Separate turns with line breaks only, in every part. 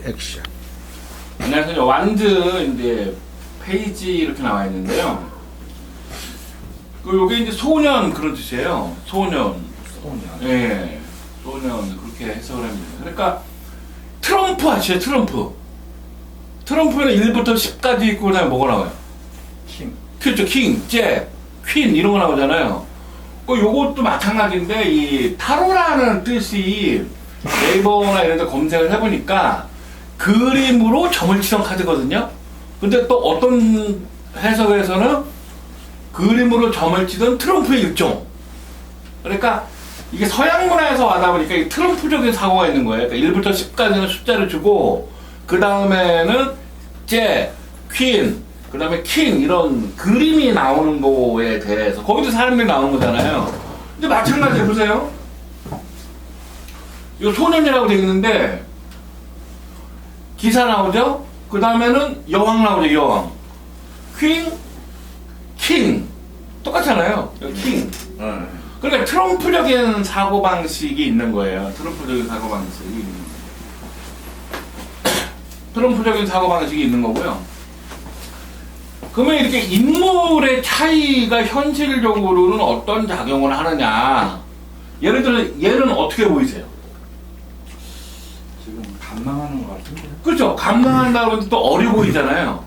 액션.
안녕하세요. 완즈 이제 페이지 이렇게 나와 있는데요. 요게 이제 소년 그런 뜻이에요. 소년. 예. 소년 그렇게 해석을 합니다. 그러니까 트럼프 아시죠? 트럼프. 트럼프는 1부터 10까지 있고 그다음에 뭐가 나와요?
킹.
그렇죠. 킹, 잭, 퀸 이런 거 나오잖아요. 요것도 마찬가지인데 이 타로라는 뜻이 네이버나 이런 데 검색을 해보니까 그림으로 점을 치던 카드거든요. 근데 또 어떤 해석에서는 그림으로 점을 치던 트럼프의 일종. 그러니까 이게 서양 문화에서 와다 보니까 이 트럼프적인 사고가 있는 거예요. 그러니까 1부터 10까지는 숫자를 주고 그 다음에는 잭, 퀸, 그 다음에 킹 이런 그림이 나오는 거에 대해서 거기도 사람들이 나오는 거잖아요. 근데 마찬가지 해보세요. 이거 소년이라고 되어 있는데 기사 나오죠? 그 다음에는 여왕 나오죠. 여왕. 퀸, 킹 똑같잖아요. 킹. 그러니까 트럼프적인 사고방식이 있는 거예요. 트럼프적인 사고방식이 트럼프적인 사고방식이 있는 거고요. 그러면 이렇게 인물의 차이가 현실적으로는 어떤 작용을 하느냐. 예를 들어 얘는 어떻게 보이세요?
지금 감망하는 것 같은데.
그렇죠. 감당한다고 하는데 또 어려 보이잖아요.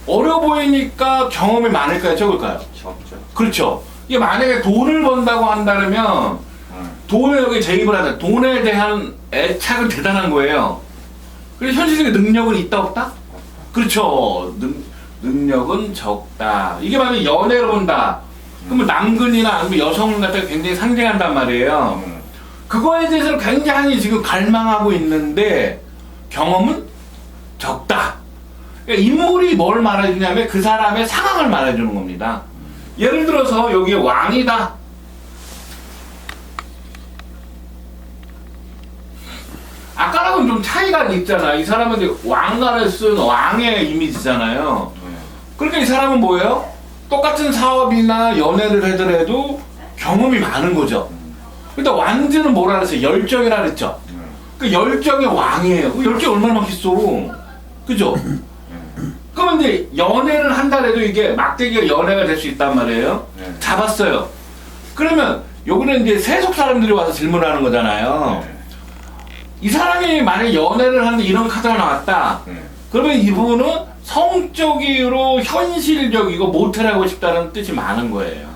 어려 보이니까 경험이 많을까요? 적을까요?
적죠.
그렇죠. 이게 만약에 돈을 번다고 한다면 돈을 여기 제입을 하자. 돈에 대한 애착은 대단한 거예요. 그래서 현실적인 능력은 있다 없다? 그렇죠. 능력은 적다. 이게 만약에 연애를 본다. 그러면 남근이나 아니면 여성 같은 게 굉장히 상징한단 말이에요. 그거에 대해서는 굉장히 지금 갈망하고 있는데 경험은 적다. 그러니까 인물이 뭘 말해주냐면 그 사람의 상황을 말해주는 겁니다. 예를 들어서 여기에 왕이다. 아까랑은 좀 차이가 있잖아. 이 사람은 이제 왕가를 쓴 왕의 이미지잖아요. 그러니까 이 사람은 뭐예요? 똑같은 사업이나 연애를 하더라도 경험이 많은 거죠. 근데 완즈는 뭐라 그랬어요? 열정이라 그랬죠. 그 열정의 왕이에요. 그 열정이 얼마나 많겠어. 그죠? 그러면 이제 연애를 한다 해도 이게 막대기가 연애가 될 수 있단 말이에요. 잡았어요. 그러면 여기는 이제 세속 사람들이 와서 질문하는 거잖아요. 이 사람이 만약에 연애를 하는데 이런 카드가 나왔다. 그러면 이분은 성적으로 현실적이고 모텔하고 싶다는 뜻이 많은 거예요.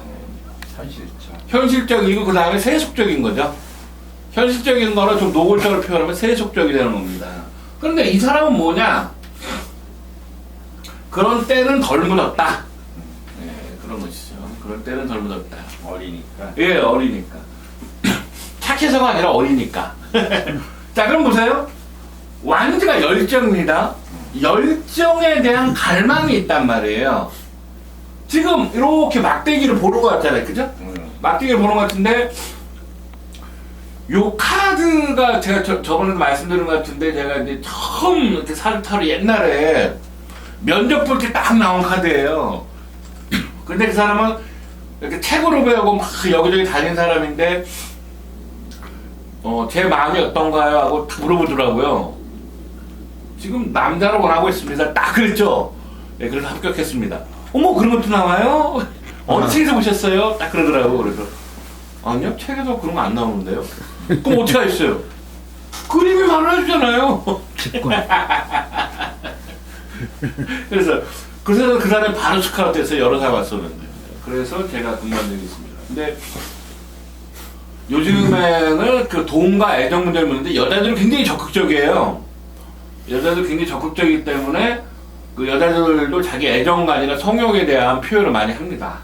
현실적이고 그 다음에 세속적인 거죠. 현실적인 거는 좀 노골적으로 표현하면 세속적이 되는 겁니다. 그런데 이 사람은 뭐냐? 그런 때는 덜 묻었다. 네, 그런 것이죠. 그런 때는 덜 묻었다.
어리니까.
예, 어리니까. 착해서가 아니라 어리니까. 자, 그럼 보세요. 완즈가 열정입니다. 열정에 대한 갈망이 있단 말이에요. 지금 이렇게 막대기를 보는 것 같잖아요. 그죠? 막대기를 보는 것 같은데 요 카드가 제가 저번에도 말씀드린 것 같은데 제가 이제 처음 이렇게 사주타로 옛날에 면접 볼 때 딱 나온 카드예요. 근데 그 사람은 이렇게 책으로 배우고 막 여기저기 다닌 사람인데 제 마음이 어떤가요? 하고 딱 물어보더라고요. 지금 남자로 원하고 있습니다. 딱 그랬죠? 네, 그래서 합격했습니다. 어머, 그런 것도 나와요? 어느 책에서 보셨어요? 딱 그러더라고요. 그래서 아니요, 책에서 그런 거 안 나오는데요. 그럼 어떻게 하셨어요? 그림이 말해주잖아요. 그래서 그 사람이 바로 스카우트해서 여러 사람 왔었는데 그래서 제가 그만두고 있습니다. 근데 요즘에는 그 돈과 애정 문제를 묻는데 여자들은 굉장히 적극적이에요. 여자들 굉장히 적극적이기 때문에 그 여자들도 자기 애정과 아니라 성욕에 대한 표현을 많이 합니다.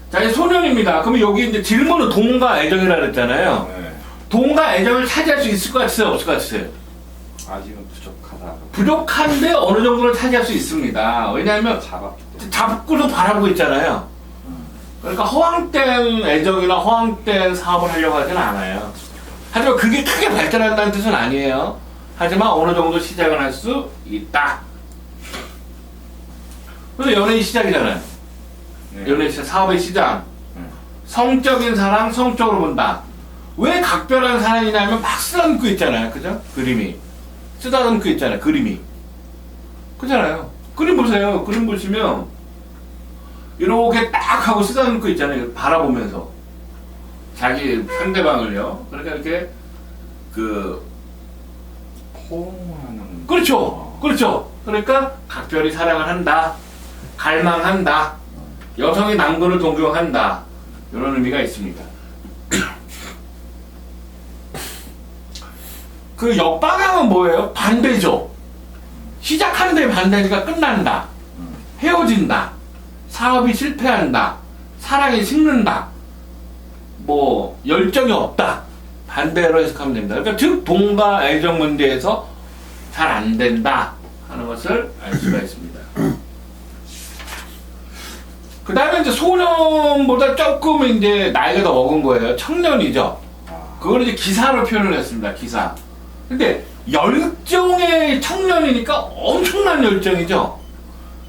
자, 이제 소년입니다. 그러면 여기 이제 질문은 돈과 애정이라 그랬잖아요. 돈과 애정을 차지할 수 있을 것 같으세요? 없을 것 같으세요?
아직은 부족하다.
부족한데 어느 정도는 차지할 수 있습니다. 왜냐하면 잡고서 바라보고 있잖아요. 그러니까 허황된 애정이나 허황된 사업을 하려고 하진 않아요. 하지만 그게 크게 발전한다는 뜻은 아니에요. 하지만 어느 정도 시작을 할 수 있다. 그래서 연애의 시작이잖아요. 연애의 시작, 사업의 시작. 성적인 사랑, 성적으로 본다. 왜 각별한 사랑이냐면 막 쓰라듬고 있잖아요. 그죠? 그림이. 쓰다듬고 있잖아요. 그림이. 그렇잖아요. 그림 보세요. 그림 보시면 이렇게 딱 하고 쓰다듬고 있잖아요. 바라보면서 자기 상대방을요. 그러니까 이렇게
포옹하는.
그렇죠. 그렇죠. 그러니까 각별히 사랑을 한다. 갈망한다. 여성의 남근을 동경한다. 이런 의미가 있습니다. 그 역방향은 뭐예요? 반대죠. 시작하는데 반대니까 끝난다. 헤어진다. 사업이 실패한다. 사랑이 식는다. 뭐 열정이 없다. 반대로 해석하면 됩니다. 그러니까 즉 동과 애정 문제에서 잘 안 된다 하는 것을 알 수가 있습니다. 그 다음에 이제 소년보다 조금 이제 나이가 더 먹은 거예요. 청년이죠. 그걸 이제 기사로 표현을 했습니다. 기사. 근데 열정의 청년이니까 엄청난 열정이죠.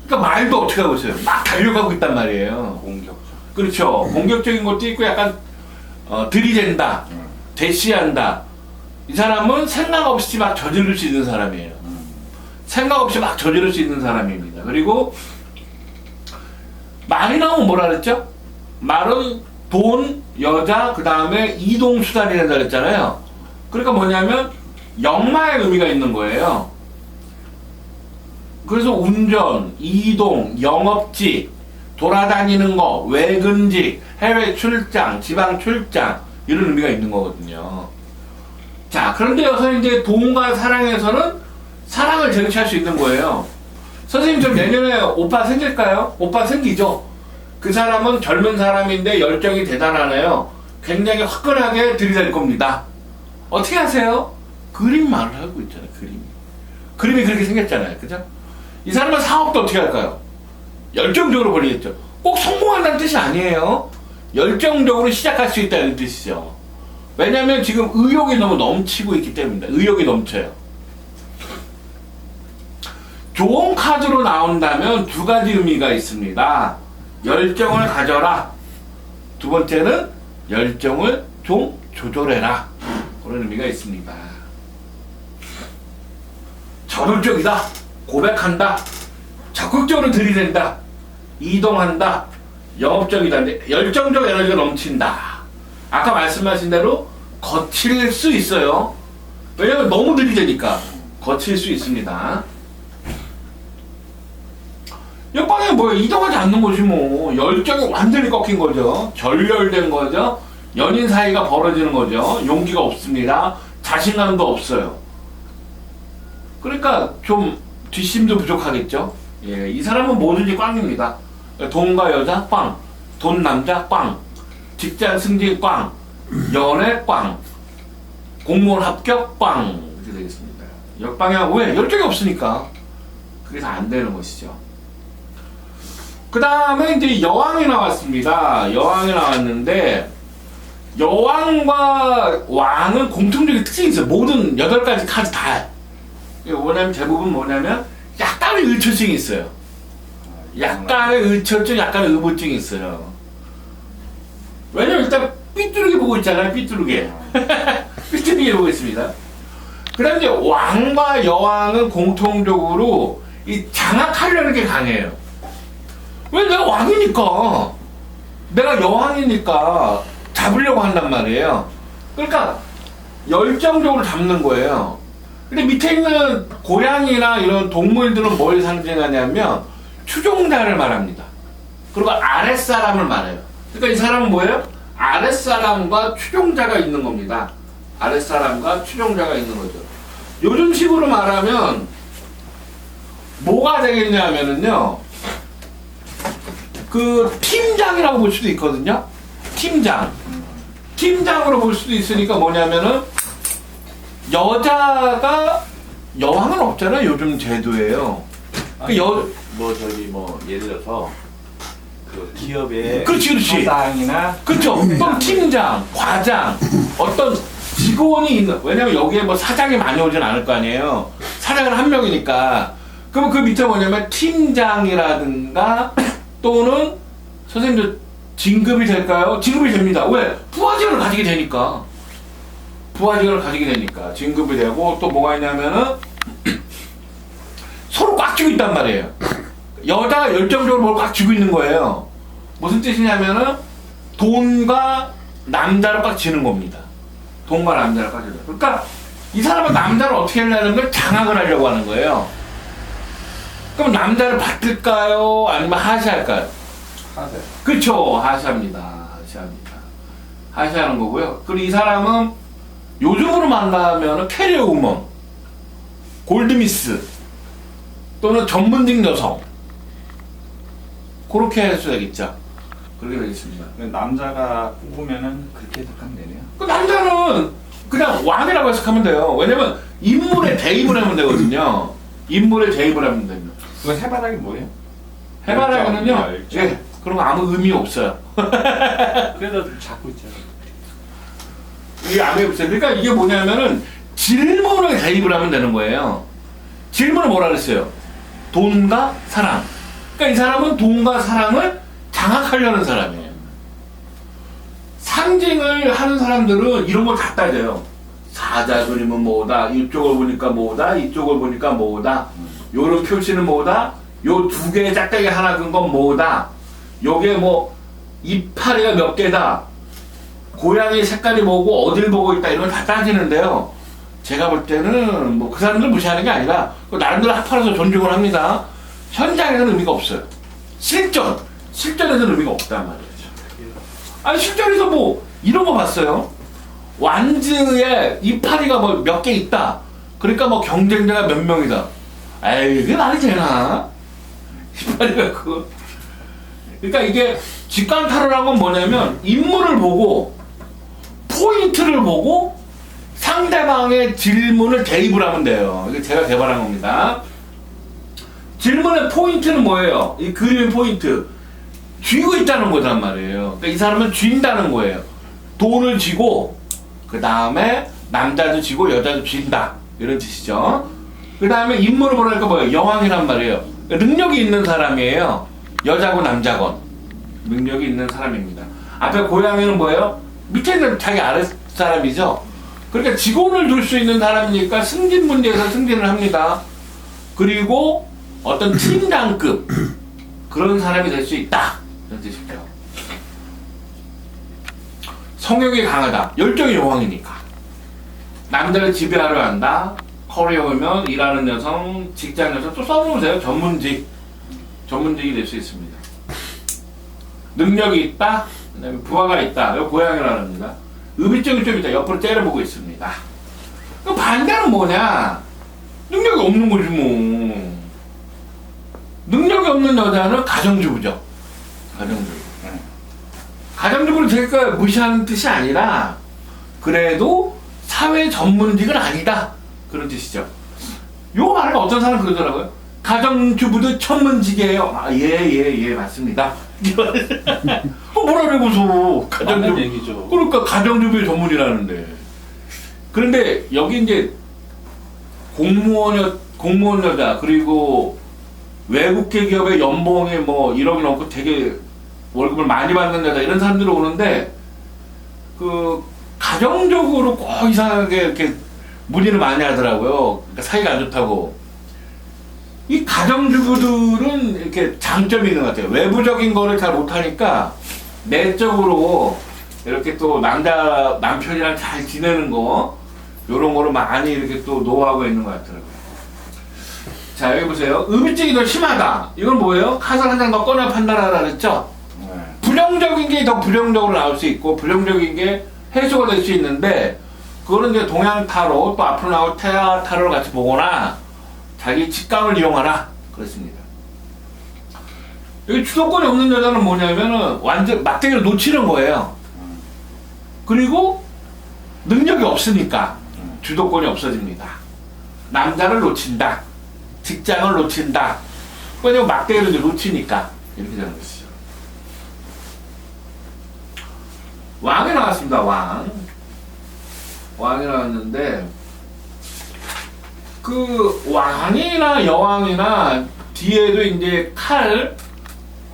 그러니까 말도 어떻게 하고 있어요? 막 달려가고 있단 말이에요.
공격적.
그렇죠. 공격적인 것도 있고 약간 들이댄다. 대시한다. 이 사람은 생각 없이 막 저지를 수 있는 사람이에요. 생각 없이 막 저지를 수 있는 사람입니다. 그리고 말이 나오면 뭐라 그랬죠? 말은 돈, 여자, 그 다음에 이동수단이 된다 그랬잖아요. 그러니까 뭐냐면 역마의 의미가 있는 거예요. 그래서 운전, 이동, 영업직, 돌아다니는 거, 외근직, 해외 출장, 지방 출장 이런 의미가 있는 거거든요. 자, 그런데 여기서 이제 돈과 사랑에서는 사랑을 쟁취할 수 있는 거예요. 선생님, 저 내년에 오빠 생길까요? 오빠 생기죠? 그 사람은 젊은 사람인데 열정이 대단하네요. 굉장히 화끈하게 들이댈 겁니다. 어떻게 하세요? 그림 말을 하고 있잖아요, 그림이. 그림이 그렇게 생겼잖아요, 그죠? 이 사람은 사업도 어떻게 할까요? 열정적으로 벌이겠죠. 꼭 성공한다는 뜻이 아니에요. 열정적으로 시작할 수 있다는 뜻이죠. 왜냐면 지금 의욕이 너무 넘치고 있기 때문입니다. 의욕이 넘쳐요. 좋은 카드로 나온다면 두 가지 의미가 있습니다. 열정을 가져라. 두 번째는 열정을 좀 조절해라. 그런 의미가 있습니다. 저돌적이다. 고백한다. 적극적으로 들이댄다. 이동한다. 영업적이다. 열정적 에너지가 넘친다. 아까 말씀하신 대로 거칠 수 있어요. 왜냐면 너무 들이대니까 거칠 수 있습니다. 역방향이 뭐예요? 이동하지 않는 거지 뭐. 열정이 완전히 꺾인 거죠. 절렬된 거죠. 연인 사이가 벌어지는 거죠. 용기가 없습니다. 자신감도 없어요. 그러니까 좀 뒷심도 부족하겠죠. 예, 이 사람은 뭐든지 꽝입니다. 돈과 여자 꽝, 돈 남자 꽝, 직장 승진 꽝, 연애 꽝, 공무원 합격 꽝 이렇게 되겠습니다. 역방향 왜? 열정이 없으니까. 그래서 안 되는 것이죠. 그 다음에 이제 여왕이 나왔습니다. 여왕이 나왔는데 여왕과 왕은 공통적인 특징이 있어요. 모든 8가지 카드 다. 뭐냐면 대부분 뭐냐면 약간의 의처증이 있어요. 약간의 의처증, 약간의 의부증이 있어요. 왜냐면 일단 삐뚤게 보고 있잖아요. 삐뚤게. 삐뚤게 보고 있습니다. 그 다음에 이제 왕과 여왕은 공통적으로 이 장악하려는 게 강해요. 왜? 내가 왕이니까. 내가 여왕이니까 잡으려고 한단 말이에요. 그러니까 열정적으로 잡는 거예요. 근데 밑에 있는 고양이나 이런 동물들은 뭘 상징하냐면 추종자를 말합니다. 그리고 아랫사람을 말해요. 그러니까 이 사람은 뭐예요? 아랫사람과 추종자가 있는 겁니다. 아랫사람과 추종자가 있는 거죠. 요즘 식으로 말하면 뭐가 되겠냐면은요, 그 팀장이라고 볼 수도 있거든요. 팀장으로 볼 수도 있으니까 뭐냐면은 여자가 여왕은 없잖아요. 요즘 제도예요.
아니, 뭐 예를 들어서 그 기업의
그렇지.
사장이나
그렇죠. 또 팀장, 과장, 어떤 직원이 있는. 왜냐면 여기에 뭐 사장이 많이 오진 않을 거 아니에요. 사장은 한 명이니까. 그럼 그 밑에 뭐냐면 팀장이라든가 또는 선생님들 진급이 될까요? 진급이 됩니다. 왜? 부하직을 가지게 되니까. 진급이 되고 또 뭐가 있냐면은 있단 말이에요. 여자가 열정적으로 뭘 꽉 쥐고 있는 거예요. 무슨 뜻이냐면은 돈과 남자를 꽉 쥐는 겁니다. 돈과 남자를 꽉 쥐는. 그러니까 이 사람은 남자를 어떻게 하려는 걸 장악을 하려고 하는 거예요. 그럼 남자를 받을까요? 아니면 하시할까요?
하세.
그렇죠. 하시합니다. 하시합니다. 하시하는 거고요. 그리고 이 사람은 요즘으로 만나면 캐리어 우먼, 골드미스 또는 전문직 여성 그렇게 할 수 있겠죠. 그렇게 되겠습니다.
남자가 뽑으면은 그렇게 해석하면 되네요.
그 남자는 그냥 왕이라고 해석하면 돼요. 왜냐면 인물에 대입을 하면 되거든요. 인물에 대입을 하면 됩니다.
그거 해바라기 뭐예요?
해바라기는요,
열정.
예, 그런 거 아무 의미 없어요.
그래도 자꾸 있잖아.
이게 아무 의미 없어요. 그러니까 이게 뭐냐면은 질문을 대입을 하면 되는 거예요. 질문을 뭐라 그랬어요? 돈과 사랑. 그러니까 이 사람은 돈과 사랑을 장악하려는 사람이에요. 상징을 하는 사람들은 이런 걸 다 따져요. 사자 그림은 뭐다, 이쪽을 보니까 뭐다, 이쪽을 보니까 뭐다, 요런 표시는 뭐다, 요 두 개의 짝대기 하나 근 건 뭐다, 요게 뭐 이파리가 몇 개다, 고양이 색깔이 뭐고 어딜 보고 있다, 이런 걸 다 따지는데요. 제가 볼 때는 뭐 그 사람들 무시하는 게 아니라 나름대로 합하면서 존중을 합니다. 현장에서는 의미가 없어요. 실전에서는 의미가 없단 말이에요. 아니 실전에서 뭐 이런 거 봤어요. 완즈에 이파리가 뭐 몇 개 있다. 그러니까 뭐 경쟁자가 몇 명이다. 에이 그게 말이 되나? 이파리가 그거. 그러니까 이게 직관타로라는 건 뭐냐면 인물을 보고 포인트를 보고 상대방의 질문을 대입을 하면 돼요. 이게 제가 개발한 겁니다. 질문의 포인트는 뭐예요? 이 그림의 포인트. 쥐고 있다는 거란 말이에요. 그러니까 이 사람은 쥔다는 거예요. 돈을 쥐고 그 다음에 남자도 쥐고 여자도 쥔다 이런 뜻이죠. 그 다음에 인물을 보니까 뭐예요? 여왕이란 말이에요. 능력이 있는 사람이에요. 여자고 남자건 능력이 있는 사람입니다. 앞에 고양이는 뭐예요? 밑에는 자기 아래 사람이죠. 그러니까 직원을 둘 수 있는 사람이니까 승진 문제에서 승진을 합니다. 그리고 어떤 팀장급 그런 사람이 될 수 있다 이런 뜻이죠. 성욕이 강하다. 열정의 여왕이니까. 남자를 지배하려 한다. 커리어면 일하는 여성, 직장 여성 또 써보세요. 전문직이 될 수 있습니다. 능력이 있다. 그다음에 부하가 있다. 이거 고양이라는 겁니다. 의미점이 좀 있다. 옆으로 째려보고 있습니다. 그 반대는 뭐냐? 능력이 없는 거지 뭐. 능력이 없는 여자는 가정주부죠. 가정주부. 가정주부를 제가 무시하는 뜻이 아니라 그래도 사회 전문직은 아니다. 그런 뜻이죠. 요거 말하면 어떤 사람 그러더라고요. 가정주부도 전문직이에요. 아, 예, 맞습니다. 뭐라 그래, 무서워.
맞는 얘기죠.
그러니까 가정주부의 전문이라는데. 그런데 여기 이제 공무원 여자, 그리고 외국계 기업의 연봉이 뭐 1억이 넘고 되게 월급을 많이 받는 여자, 이런 사람들이 오는데, 가정적으로 꼭 이상하게 이렇게 문의를 많이 하더라고요. 그러니까 사이가 안 좋다고. 이 가정주부들은 이렇게 장점이 있는 것 같아요. 외부적인 거를 잘 못하니까 내적으로 이렇게 또 남편이랑 잘 지내는 거, 요런 거를 많이 이렇게 또 노하우가 있는 것 같더라고요. 자, 여기 보세요. 의미증이 더 심하다. 이건 뭐예요? 카드 한 장 더 꺼내 판단하라 그랬죠?
네.
부정적인 게 더 부정적으로 나올 수 있고, 부정적인 게 해소가 될 수 있는데, 그거는 이제 동양 타로, 또 앞으로 나올 태아 타로를 같이 보거나, 자기 직감을 이용하라. 그렇습니다. 여기 주도권이 없는 여자는 뭐냐면은, 완전 막대기를 놓치는 거예요. 그리고, 능력이 없으니까, 주도권이 없어집니다. 남자를 놓친다. 직장을 놓친다. 왜냐면 막대기를 이제 놓치니까. 이렇게 되는 것이죠. 왕이 나왔습니다. 왕이 나왔는데, 그 왕이나 여왕이나 뒤에도 이제 칼,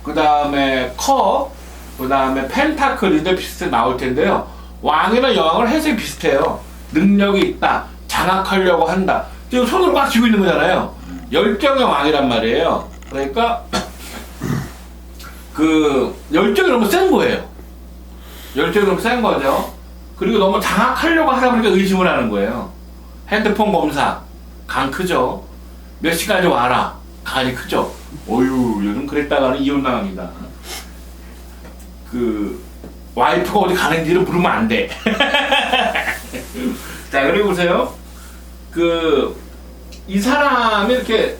그 다음에 컵, 그 다음에 펜타클인데 비슷하게 나올 텐데요. 왕이나 여왕은 해석이 비슷해요. 능력이 있다. 장악하려고 한다. 지금 손으로 꽉 쥐고 있는 거잖아요. 열정의 왕이란 말이에요. 그러니까 그 열정이 너무 센 거예요. 열정이 너무 센 거죠. 그리고 너무 장악하려고 하다 보니까 의심을 하는 거예요. 핸드폰 검사 간 크죠. 몇 시까지 와라 간이 크죠. 어휴 요즘 그랬다가는 이혼당합니다. 그 와이프가 어디 가는지를 물으면 안 돼. 자 그리고 보세요. 이 사람이 이렇게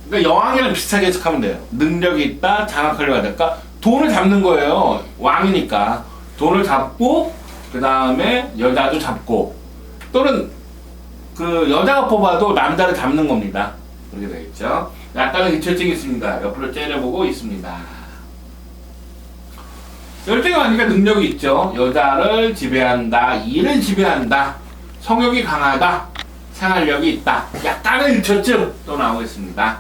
그러니까 여왕이랑 비슷하게 해석하면 돼요. 능력이 있다, 장악하려고 하다. 그러니까 돈을 잡는 거예요. 왕이니까 돈을 잡고 그 다음에 여자도 잡고 또는 그 여자가 뽑아도 남자를 잡는 겁니다. 그렇게 되겠죠. 약간의 의처증이 있습니다. 옆으로 째려보고 있습니다. 열정이 많으니까 능력이 있죠. 여자를 지배한다, 일을 지배한다, 성욕이 강하다, 생활력이 있다. 약간의 의처증 또 나오겠습니다.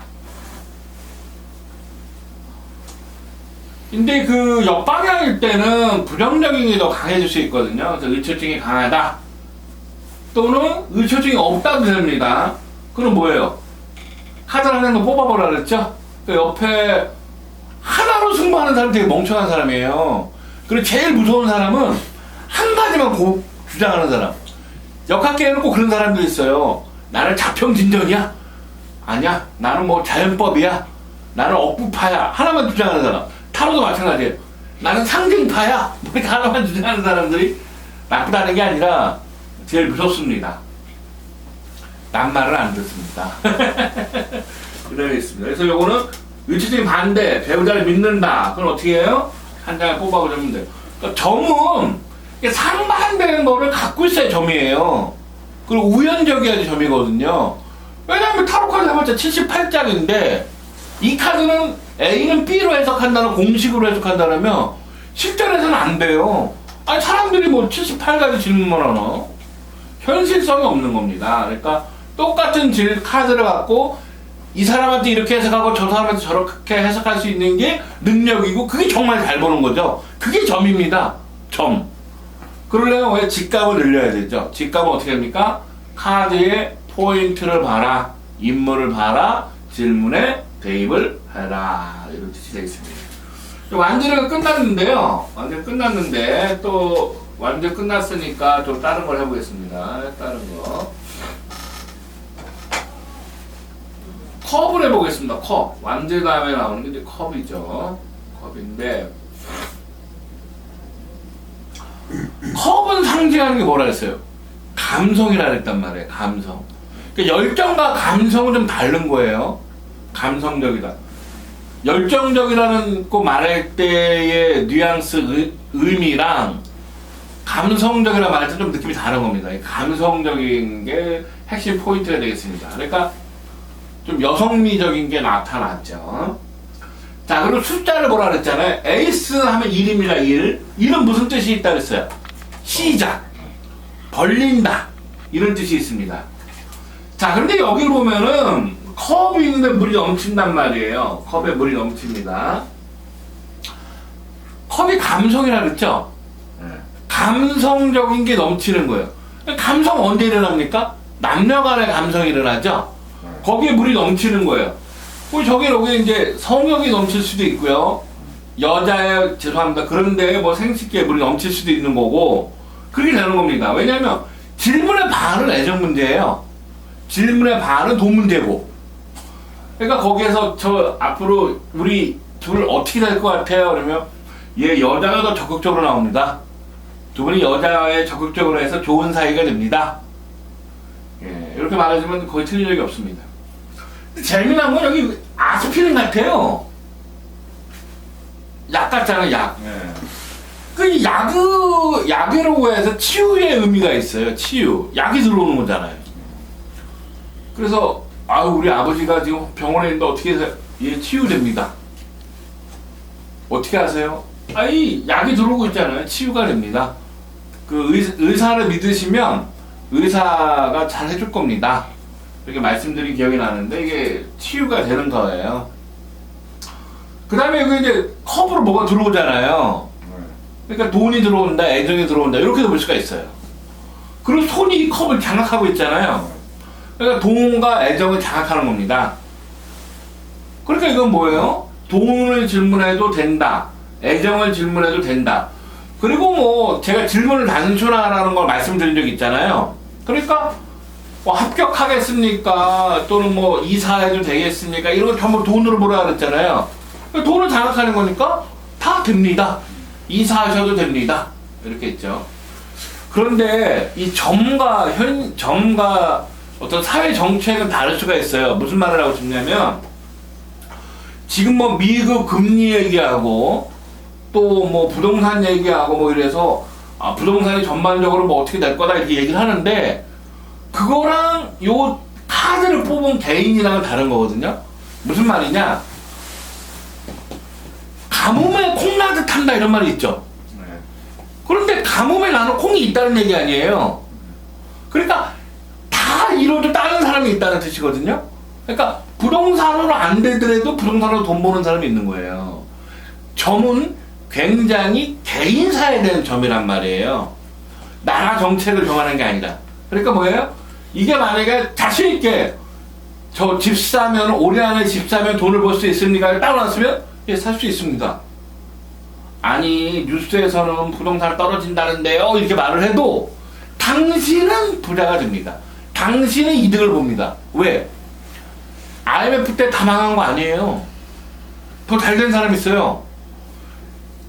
근데 그 역방향일 때는 부정적인 게 더 강해질 수 있거든요. 그래서 의처증이 강하다 또는 의처증이 없다도 됩니다. 그럼 뭐예요? 카드를 하나 더 뽑아보라 그랬죠? 그 옆에 하나로 승부하는 사람이 되게 멍청한 사람이에요. 그리고 제일 무서운 사람은 한 가지만 주장하는 사람. 역학계에는 꼭 그런 사람들이 있어요. 나는 자평진전이야? 아니야. 나는 뭐 자연법이야? 나는 억부파야? 하나만 주장하는 사람. 타로도 마찬가지예요. 나는 상징파야? 뭐 이렇게 하나만 주장하는 사람들이 나쁘다는 게 아니라 제일 무섭습니다. 남 말을 안 듣습니다. 그러겠습니다. 그래서 요거는 의치적인 반대, 배우자를 믿는다. 그건 어떻게 해요? 한 장을 뽑아보자면 돼요. 그러니까 점은 상반되는 거를 갖고 있어야 점이에요. 그리고 우연적이어야지 점이거든요. 왜냐하면 타로 카드 해봤자 78장인데 이 카드는 A는 B로 해석한다는 공식으로 해석한다면 실전에서는 안 돼요. 아니 사람들이 뭐 78가지 질문만 하나? 현실성이 없는 겁니다. 그러니까 똑같은 카드를 갖고 이 사람한테 이렇게 해석하고 저 사람한테 저렇게 해석할 수 있는 게 능력이고 그게 정말 잘 보는 거죠. 그게 점입니다. 점. 그러려면 왜 직감을 늘려야 되죠? 직감은 어떻게 합니까? 카드의 포인트를 봐라, 인물을 봐라, 질문에 대입을 해라. 이런 뜻이 되겠습니다. 완전히가 끝났는데요. 완전 끝났는데 또 완전 끝났으니까 좀 다른 걸 해보겠습니다. 다른 거. 컵을 해보겠습니다. 컵. 완전 다음에 나오는 게 이제 컵이죠. 컵인데 컵은 상징하는 게 뭐라 했어요? 감성이라 했단 말이에요. 감성. 그러니까 열정과 감성은 좀 다른 거예요. 감성적이다. 열정적이라는 거 말할 때의 뉘앙스 의미랑 감성적이라 말할 때 좀 느낌이 다른 겁니다. 감성적인 게 핵심 포인트가 되겠습니다. 그러니까 좀 여성미적인 게 나타났죠. 자, 그리고 숫자를 뭐라 그랬잖아요. 에이스 하면 1입니다. 1. 1은 무슨 뜻이 있다 그랬어요? 시작. 벌린다. 이런 뜻이 있습니다. 자, 그런데 여기를 보면은 컵이 있는데 물이 넘친단 말이에요. 컵에 물이 넘칩니다. 컵이 감성이라 그랬죠? 감성적인 게 넘치는 거예요. 감성 언제 일어납니까? 남녀 간의 감성이 일어나죠? 거기에 물이 넘치는 거예요. 여기 이제 성욕이 넘칠 수도 있고요. 여자의, 죄송합니다. 그런데 뭐 생식기에 물이 넘칠 수도 있는 거고, 그렇게 되는 겁니다. 왜냐면 질문의 반은 애정 문제예요. 질문의 반은 돈 문제고. 그러니까 거기에서 저 앞으로 우리 둘 어떻게 될 것 같아요? 그러면 얘 여자가 더 적극적으로 나옵니다. 두 분이 여자에 적극적으로 해서 좋은 사이가 됩니다. 예, 이렇게 말해주면 거의 틀린 적이 없습니다. 근데 재미난 건 여기 아스피린 같아요. 약 같잖아요, 약.
네.
그 약이라고 해서 치유의 의미가 있어요. 치유. 약이 들어오는 거잖아요. 그래서 우리 아버지가 지금 병원에 있는데 어떻게 해서 얘 치유됩니다. 어떻게 하세요? 이 약이 들어오고 있잖아요. 치유가 됩니다. 그 의사를 믿으시면 의사가 잘 해줄 겁니다. 이렇게 말씀드린 기억이 나는데 이게 치유가 되는 거예요. 그 다음에 여기 이제 컵으로 뭐가 들어오잖아요. 그러니까 돈이 들어온다, 애정이 들어온다, 이렇게도 볼 수가 있어요. 그리고 손이 이 컵을 장악하고 있잖아요. 그러니까 돈과 애정을 장악하는 겁니다. 그러니까 이건 뭐예요? 돈을 질문해도 된다. 애정을 질문해도 된다. 그리고 뭐 제가 질문을 단순화라는 걸 말씀드린 적 있잖아요. 그러니까 뭐 합격하겠습니까? 또는 뭐 이사해도 되겠습니까? 이런 거 전부 돈으로 보라 그랬잖아요. 돈을 장악하는 거니까 다 됩니다. 이사하셔도 됩니다. 이렇게 했죠. 그런데 이 점과 어떤 사회 정책은 다를 수가 있어요. 무슨 말을 하고 싶냐면 지금 뭐 미국 금리 얘기하고 또 뭐 부동산 얘기하고 뭐 이래서 부동산이 전반적으로 뭐 어떻게 될 거다 이렇게 얘기를 하는데 그거랑 요 카드를 뽑은 개인이랑은 다른 거거든요. 무슨 말이냐? 가뭄에 콩나듯 탄다 이런 말이 있죠.
네.
그런데 가뭄에 나는 콩이 있다는 얘기 아니에요. 그러니까 다 이뤄도 다른 사람이 있다는 뜻이거든요. 그러니까 부동산으로 안 되더라도 부동산으로 돈 버는 사람이 있는 거예요. 점은 굉장히 개인사에 대한 점이란 말이에요. 나라 정책을 정하는 게 아니다. 그러니까 뭐예요? 이게 만약에 자신 있게 저 집 사면 올해 안에 집 사면 돈을 벌 수 있습니까? 딱 나왔으면 예, 살 수 있습니다. 아니 뉴스에서는 부동산 떨어진다는데요 이렇게 말을 해도 당신은 부자가 됩니다. 당신은 이득을 봅니다. 왜? IMF 때 다 망한 거 아니에요. 더 잘 된 사람 있어요.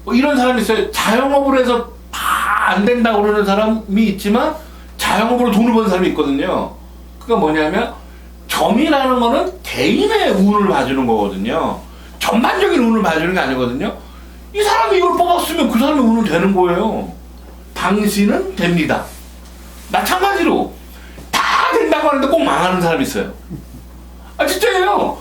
뭐 이런 사람이 있어요. 자영업을 해서 다 안 된다고 그러는 사람이 있지만 자영업으로 돈을 버는 사람이 있거든요. 그게 뭐냐면 점이라는 거는 개인의 운을 봐주는 거거든요. 전반적인 운을 봐주는 게 아니거든요. 이 사람이 이걸 뽑았으면 그 사람의 운은 되는 거예요. 당신은 됩니다. 마찬가지로 다 된다고 하는데 꼭 망하는 사람이 있어요. 아 진짜예요.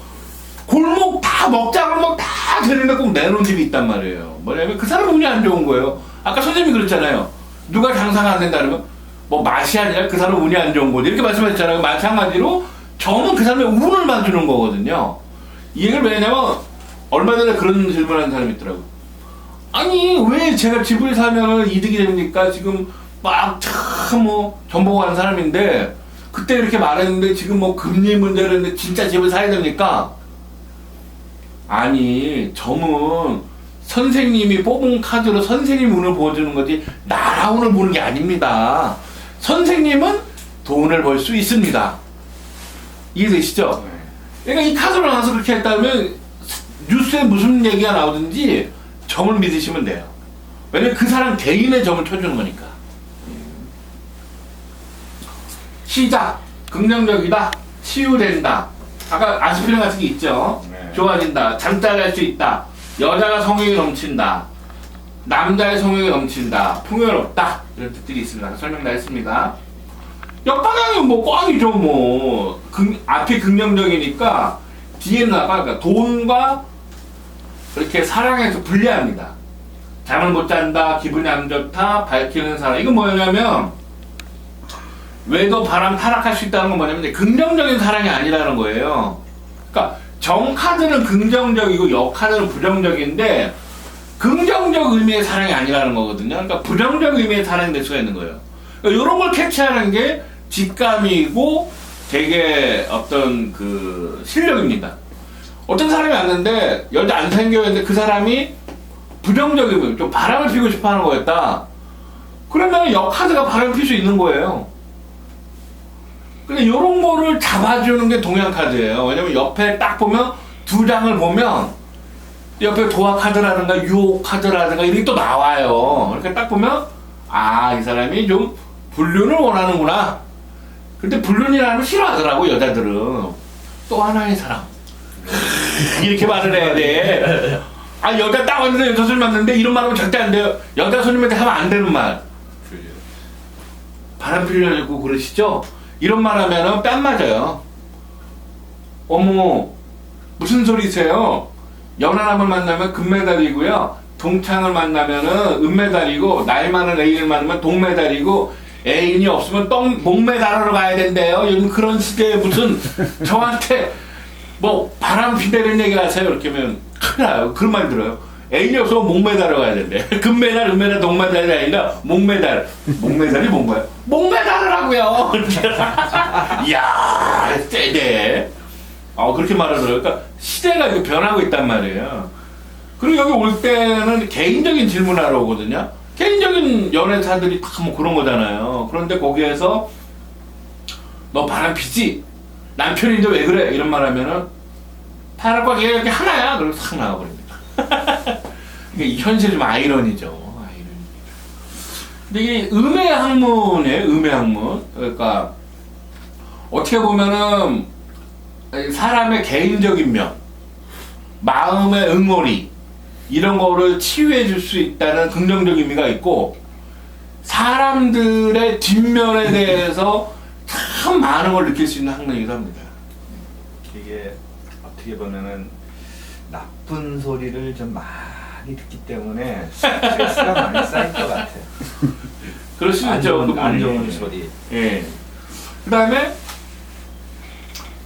골목 다 먹자 그러면 다 되는데 꼭 내놓은 집이 있단 말이에요. 뭐냐면 그 사람 운이 안 좋은 거예요. 아까 선생님이 그랬잖아요. 누가 장사가 안 된다 그러면 뭐 맛이 아니라 그 사람 운이 안 좋은 거지 이렇게 말씀하셨잖아요. 마찬가지로 점은 그 사람의 운을 봐주는 거거든요. 이 얘기를 왜 했냐면 얼마 전에 그런 질문을 한 사람이 있더라고요. 아니 왜 제가 집을 사면 이득이 됩니까? 지금 막 참 뭐 전보고 하는 사람인데 그때 이렇게 말했는데 지금 뭐 금리 문제를 했는데 진짜 집을 사야 됩니까? 아니 점은 선생님이 뽑은 카드로 선생님 운을 보여주는 거지 나라 운을 보는 게 아닙니다. 선생님은 돈을 벌 수 있습니다. 이해되시죠? 그러니까 이 카드로 나와서 그렇게 했다면 뉴스에 무슨 얘기가 나오든지 점을 믿으시면 돼요. 왜냐면 그 사람 개인의 점을 쳐주는 거니까. 시작 긍정적이다. 치유된다. 아까 아스피린 같은 게 있죠.
네.
좋아진다. 잠자리 할 수 있다. 여자가 성욕이 넘친다. 남자의 성욕이 넘친다. 풍요롭다. 이런 뜻들이 있습니다. 설명 다 했습니다. 옆방향이 뭐 꽝이죠 뭐. 앞이 긍정적이니까 뒤에는 아까 그러니까 돈과 이렇게 사랑해서 분리합니다. 잠을 못 잔다. 기분이 안 좋다. 밝히는 사랑. 이건 뭐냐면 외도 바람 타락할 수 있다는 건 뭐냐면 이제 긍정적인 사랑이 아니라는 거예요. 그러니까 정 카드는 긍정적이고 역 카드는 부정적인데 긍정적 의미의 사랑이 아니라는 거거든요. 그러니까 부정적 의미의 사랑이 될 수가 있는 거예요. 그러니까 이런 걸 캐치하는 게 직감이고 되게 어떤 그 실력입니다. 어떤 사람이 왔는데 여자 안 생겨있는데 그 사람이 부정적이고 좀 바람을 피우고 싶어 하는 거였다. 그러면 역 카드가 바람을 필 수 있는 거예요. 근데 이런 거를 잡아주는 게 동양 카드예요. 왜냐면 옆에 딱 보면 두 장을 보면 옆에 도화 카드라든가 유혹 카드라든가 이렇게 또 나와요. 이렇게 딱 보면 아, 이 사람이 좀 불륜을 원하는구나. 근데 불륜이라는 걸 싫어하더라고 여자들은. 또 하나의 사람. 이렇게 말을 해야 돼. 아 여자 딱 왔는데 여자 손님 왔는데 이런 말 하면 절대 안 돼요. 여자 손님한테 하면 안 되는 말. 바람 피려고 그러시죠? 이런 말 하면은 뺨 맞아요. 어머 무슨 소리세요? 연하남을 만나면 금메달이고요. 동창을 만나면은 은메달이고 나이 많은 애인을 만나면 동메달이고 애인이 없으면 목메달하러 가야 된대요. 요즘 그런 시대에 무슨 저한테 뭐 바람 피대는 얘기 하세요. 이렇게 하면 큰일 나요. 그런 말 들어요. 애인이 없으면 목메달하러 가야 된대. 금메달, 은메달, 동메달이 아니라 목메달. 목메달이 뭔가요? 목메달을 하고요. 이야, 세네. 그렇게 말하더라고요. 그러니까 시대가 이렇게 변하고 있단 말이에요. 그리고 여기 올 때는 개인적인 질문하러 오거든요. 개인적인 연애사들이 다 뭐 그런 거잖아요. 그런데 거기에서 너 바람 피지? 남편인데 왜 그래? 이런 말 하면은 바람과 계획이 하나야. 그래서 싹 나와버립니다. 이게 이 현실 좀 아이러니죠. 아이러니. 근데 이게 음의 학문이에요. 음의 학문. 그러니까 어떻게 보면은 사람의 개인적인 면, 마음의 응어리 이런 거를 치유해 줄 수 있다는 긍정적인 의미가 있고, 사람들의 뒷면에 대해서 참 많은 걸 느낄 수 있는 학문이기도 합니다.
이게 어떻게 보면은 나쁜 소리를 좀 많이 듣기 때문에 스트레스가 많이 쌓일 것 같아.
그럴 수
안
있죠.
좋은, 안 좋은
예.
소리.
예. 그 다음에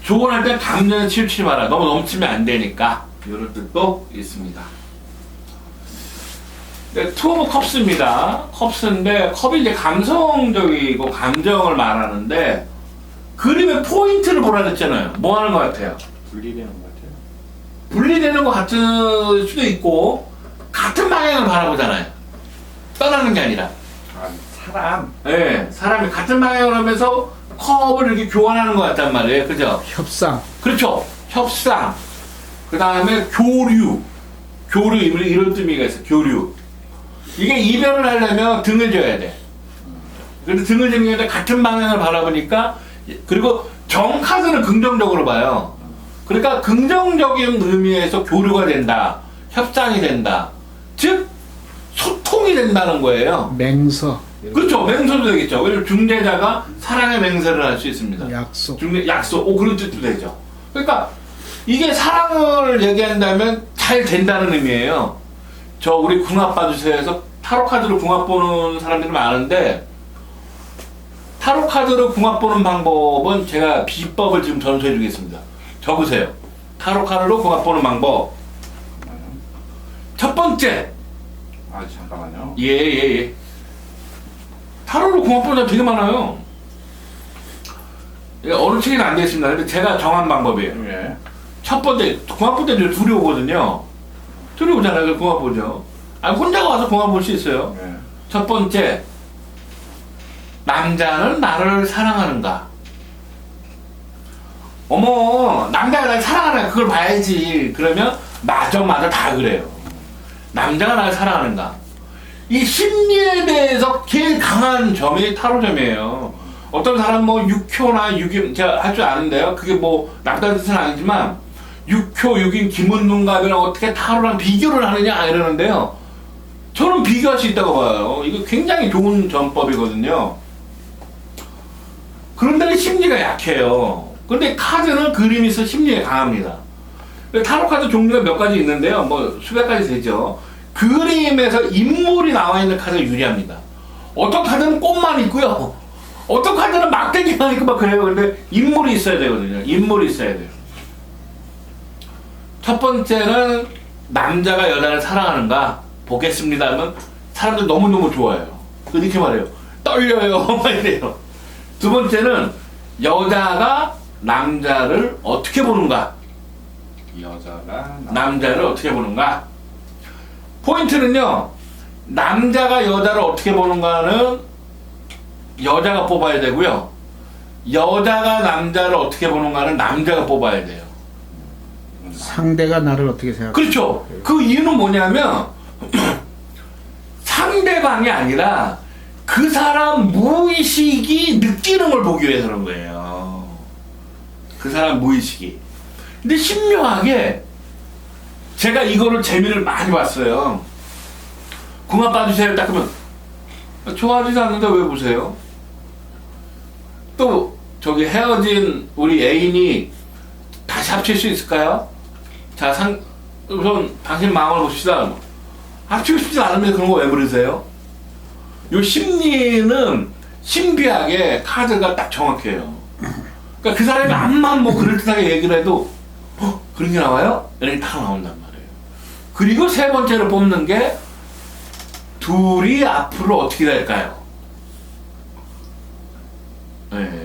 조언할 때 감정에 치우치지 마라. 너무 넘치면 안 되니까. 이런 뜻도 있습니다. 네, 투 오브 컵스입니다. 컵스인데 컵이 이제 감성적이고 감정을 말하는데, 그림의 포인트를 보라 그랬잖아요. 뭐 하는 것 같아요?
분리되는 것 같아요.
분리되는 것 같을 수도 있고, 같은 방향을 바라보잖아요. 떠나는 게 아니라.
아, 사람.
예, 사람이 같은 방향을 하면서 컵을 이렇게 교환하는 것 같단 말이에요. 그죠?
협상.
그렇죠. 협상. 그 다음에 교류. 교류, 이런 의미가 있어요. 교류. 이게 이별을 하려면 등을 져야 돼. 근데 등을 지는 게 같은 방향을 바라보니까, 그리고 정카드는 긍정적으로 봐요. 그러니까 긍정적인 의미에서 교류가 된다. 협상이 된다. 즉, 소통이 된다는 거예요.
맹서.
그렇죠. 맹세도 되겠죠. 왜냐면 중재자가 사랑의 맹세를 할 수 있습니다.
약속.
약속. 그런 뜻도 되죠. 그러니까 이게 사랑을 얘기한다면 잘 된다는 의미예요. 저 우리 궁합 봐주세요에서 타로 카드로 궁합 보는 사람들이 많은데, 타로 카드로 궁합 보는 방법은 제가 비법을 지금 전수해 주겠습니다. 적으세요. 타로 카드로 궁합 보는 방법. 첫 번째.
아, 잠깐만요.
예. 타로로 궁합 보는 사람 되게 많아요. 이게 어느 책에는 안 되어 있습니다. 근데 제가 정한 방법이에요.
예.
첫 번째, 궁합 볼 때 둘이 오거든요. 둘이 오잖아요. 그래서 궁합 보죠. 혼자가 와서 궁합 볼 수 있어요.
예.
첫 번째, 남자는 나를 사랑하는가? 어머, 남자가 나를 사랑하는가? 그걸 봐야지. 그러면 맞아, 다 그래요. 남자가 나를 사랑하는가? 이 심리에 대해서 제일 강한 점이 타로점이에요. 어떤 사람 뭐 6효나 6인, 제가 할 줄 아는데요. 그게 뭐 남다른 뜻은 아니지만, 6효, 6인 김은둥갑이랑 어떻게 타로랑 비교를 하느냐 이러는데요. 저는 비교할 수 있다고 봐요. 이거 굉장히 좋은 전법이거든요. 그런데 심리가 약해요. 근데 카드는 그림이 있어 심리가 강합니다. 타로 카드 종류가 몇 가지 있는데요. 뭐 수백 가지 되죠. 그림에서 인물이 나와 있는 카드가 유리합니다. 어떤 카드는 꽃만 있고요. 어떤 카드는 막대기만 있고 막 그래요. 근데 인물이 있어야 되거든요. 인물이 있어야 돼요. 첫 번째는 남자가 여자를 사랑하는가 보겠습니다 하면 사람들 너무너무 좋아해요. 이렇게 말해요. 떨려요. 막 이래요. 두 번째는 여자가 남자를 어떻게 보는가.
여자가
남자를 어떻게 보는가. 포인트는요, 남자가 여자를 어떻게 보는가는 여자가 뽑아야 되고요, 여자가 남자를 어떻게 보는가는 남자가 뽑아야 돼요.
상대가 나를 어떻게 생각해?
그렇죠. 그 이유는 뭐냐면 상대방이 아니라 그 사람 무의식이 느끼는 걸 보기 위해서 그런 거예요. 그 사람 무의식이. 근데 신묘하게 제가 이거를 재미를 많이 봤어요. 궁합 봐주세요. 딱 그러면 좋아하지도 않는데 왜 보세요? 또 저기 헤어진 우리 애인이 다시 합칠 수 있을까요? 자, 우선 당신 마음을 봅시다. 합치고 싶지 않으면 그런 거 왜 부르세요? 요 심리는 신비하게 카드가 딱 정확해요. 그러니까 그 사람이 암만 뭐 그럴듯하게 얘기를 해도 그런 게 나와요? 이렇게 딱 나온단 말이에요. 그리고 세 번째로 뽑는 게 둘이 앞으로 어떻게 될까요?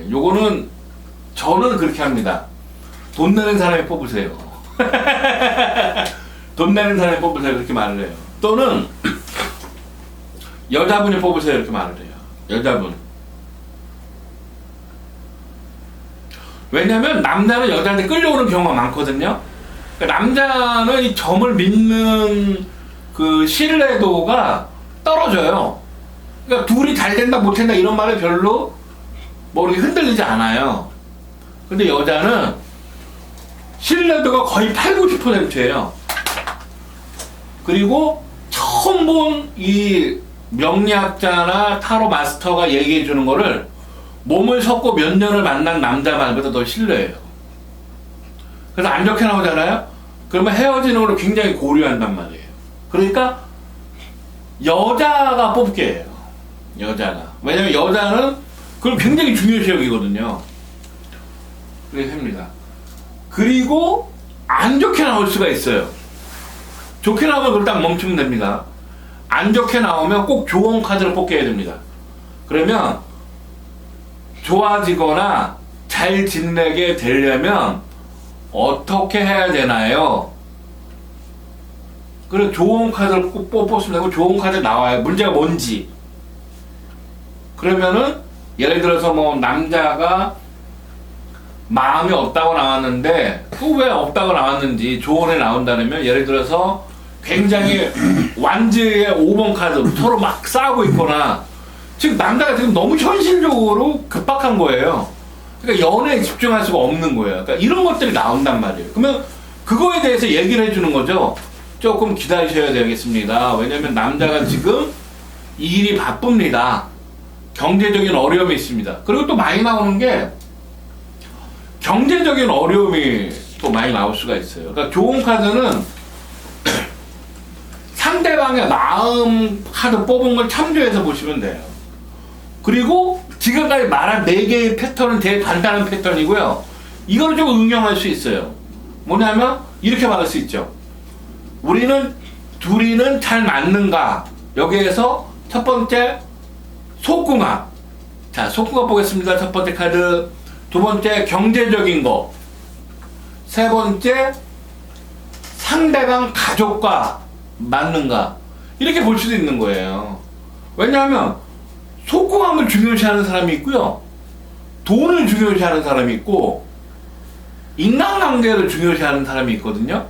요거는 저는 그렇게 합니다. 돈 내는 사람이 뽑으세요. 돈 내는 사람이 뽑으세요. 그렇게 말을 해요. 또는 여자분이 뽑으세요. 이렇게 말을 해요. 여자분. 왜냐면 남자는 여자한테 끌려오는 경우가 많거든요. 그러니까 남자는 이 점을 믿는 그 신뢰도가 떨어져요. 그러니까 둘이 잘 된다 못 된다 이런 말에 별로 뭐 이렇게 흔들리지 않아요. 근데 여자는 신뢰도가 거의 80~90%예요. 그리고 처음 본 이 명리학자나 타로 마스터가 얘기해 주는 거를 몸을 섞고 몇 년을 만난 남자 말보다 더 신뢰해요. 그래서 안 좋게 나오잖아요? 그러면 헤어지는 걸로 굉장히 고려한단 말이에요. 그러니까 여자가 뽑게 해요. 여자가. 왜냐면 여자는 그걸 굉장히 중요시 여기거든요. 그래서 합니다. 그리고 안 좋게 나올 수가 있어요. 좋게 나오면 그걸 딱 멈추면 됩니다. 안 좋게 나오면 꼭 조언 카드를 뽑게 해야 됩니다. 그러면 좋아지거나 잘 지내게 되려면 어떻게 해야 되나요? 그래서 조언 카드를 꼭 뽑으면 되고 조언 카드 나와요. 문제가 뭔지. 그러면은 예를 들어서 뭐 남자가 마음이 없다고 나왔는데 또 왜 없다고 나왔는지 조언에 나온다면 예를 들어서 굉장히 완즈의 5번 카드 서로 막 싸우고 있거나 지금 남자가 지금 너무 현실적으로 급박한 거예요. 그러니까 연애에 집중할 수가 없는 거예요. 그러니까 이런 것들이 나온단 말이에요. 그러면 그거에 대해서 얘기를 해주는 거죠. 조금 기다리셔야 되겠습니다. 왜냐면 남자가 지금 일이 바쁩니다. 경제적인 어려움이 있습니다. 그리고 또 많이 나오는 게 경제적인 어려움이 또 많이 나올 수가 있어요. 그러니까 좋은 카드는 상대방의 마음 카드 뽑은 걸 참조해서 보시면 돼요. 그리고 지금까지 말한 4개의 패턴은 되게 간단한 패턴이고요. 이거를 좀 응용할 수 있어요. 뭐냐면 이렇게 말할 수 있죠. 둘이는 잘 맞는가? 여기에서 첫 번째 속궁합. 자, 속궁합 보겠습니다. 첫 번째 카드. 두 번째 경제적인 거. 세 번째 상대방 가족과 맞는가? 이렇게 볼 수도 있는 거예요. 왜냐하면 속궁합을 중요시하는 사람이 있고요. 돈을 중요시하는 사람이 있고 인간관계를 중요시하는 사람이 있거든요.